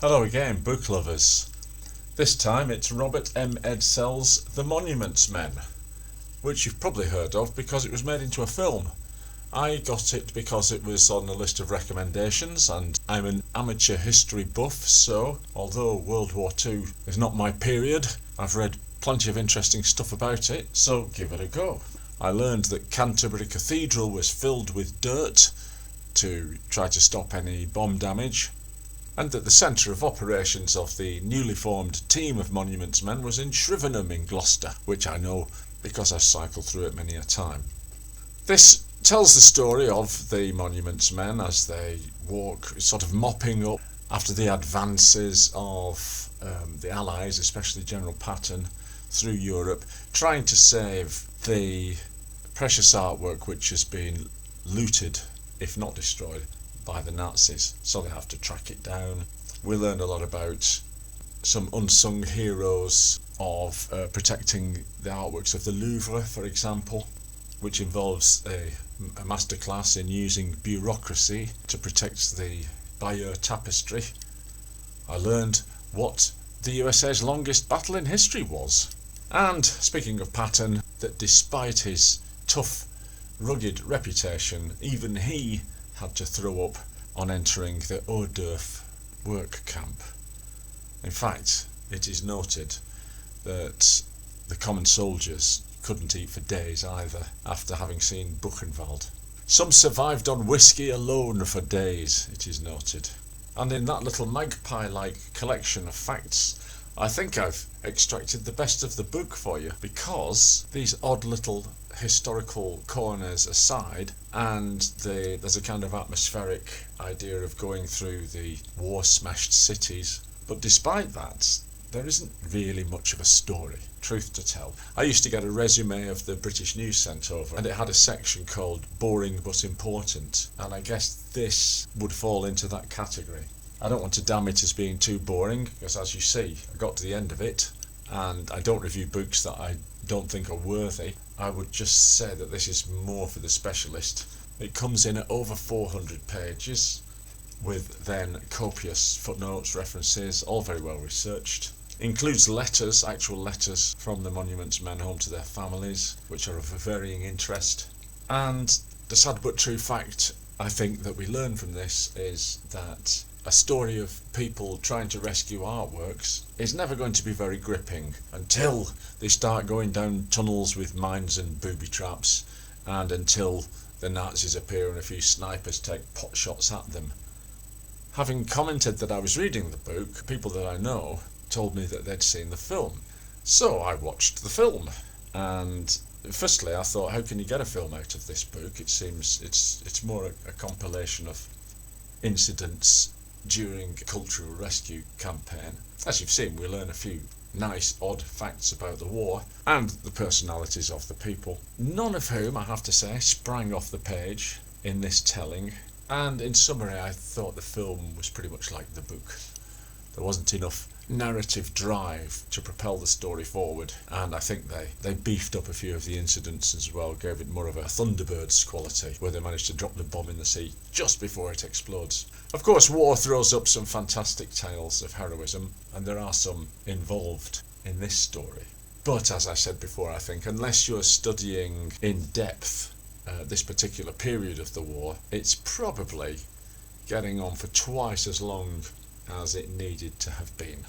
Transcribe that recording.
Hello again, book lovers. This time it's Robert M Edsel's The Monuments Men, which you've probably heard of because it was made into a film. I got it because it was on the list of recommendations, and I'm an amateur history buff, so although World War II is not my period, I've read plenty of interesting stuff about it, so give it a go. I learned that Canterbury Cathedral was filled with dirt to try to stop any bomb damage, and that the centre of operations of the newly formed team of Monuments Men was in Shrivenham in Gloucester, which I know because I've cycled through it many a time. This tells the story of the Monuments Men as they walk, sort of mopping up after the advances of the Allies, especially General Patton, through Europe, trying to save the precious artwork which has been looted, if not destroyed, by the Nazis, so they have to track it down. We learn a lot about some unsung heroes of protecting the artworks of the Louvre, for example, which involves a masterclass in using bureaucracy to protect the Bayeux tapestry. I learned what the USA's longest battle in history was. And, speaking of Patton, that despite his tough, rugged reputation, even he had to throw up on entering the hors d'oeuvre work camp. In fact, it is noted that the common soldiers couldn't eat for days either after having seen Buchenwald. Some survived on whiskey alone for days, it is noted. And in that little magpie-like collection of facts, I think I've extracted the best of the book for you, because these odd little historical corners aside, and there's a kind of atmospheric idea of going through the war-smashed cities, but despite that, there isn't really much of a story, truth to tell. I used to get a resume of the British News sent over, and it had a section called Boring But Important, and I guess this would fall into that category. I don't want to damn it as being too boring, because as you see, I got to the end of it, and I don't review books that I don't think are worthy. I would just say that this is more for the specialist. It comes in at over 400 pages, with then copious footnotes, references, all very well researched. Includes letters, actual letters from the Monuments Men home to their families, which are of varying interest. And the sad but true fact, I think, that we learn from this is that a story of people trying to rescue artworks is never going to be very gripping until they start going down tunnels with mines and booby traps, and until the Nazis appear and a few snipers take pot shots at them. Having commented that I was reading the book, people that I know told me that they'd seen the film. So I watched the film, and firstly I thought, how can you get a film out of this book? It seems it's more a compilation of incidents during a cultural rescue campaign. As you've seen, we learn a few nice odd facts about the war and the personalities of the people, none of whom, I have to say, sprang off the page in this telling. And in summary, I thought the film was pretty much like the book. There wasn't enough narrative drive to propel the story forward, and I think they beefed up a few of the incidents as well, gave it more of a Thunderbirds quality, where they managed to drop the bomb in the sea just before it explodes. Of course, war throws up some fantastic tales of heroism, and there are some involved in this story. But as I said before, I think unless you're studying in depth this particular period of the war, it's probably getting on for twice as long as it needed to have been.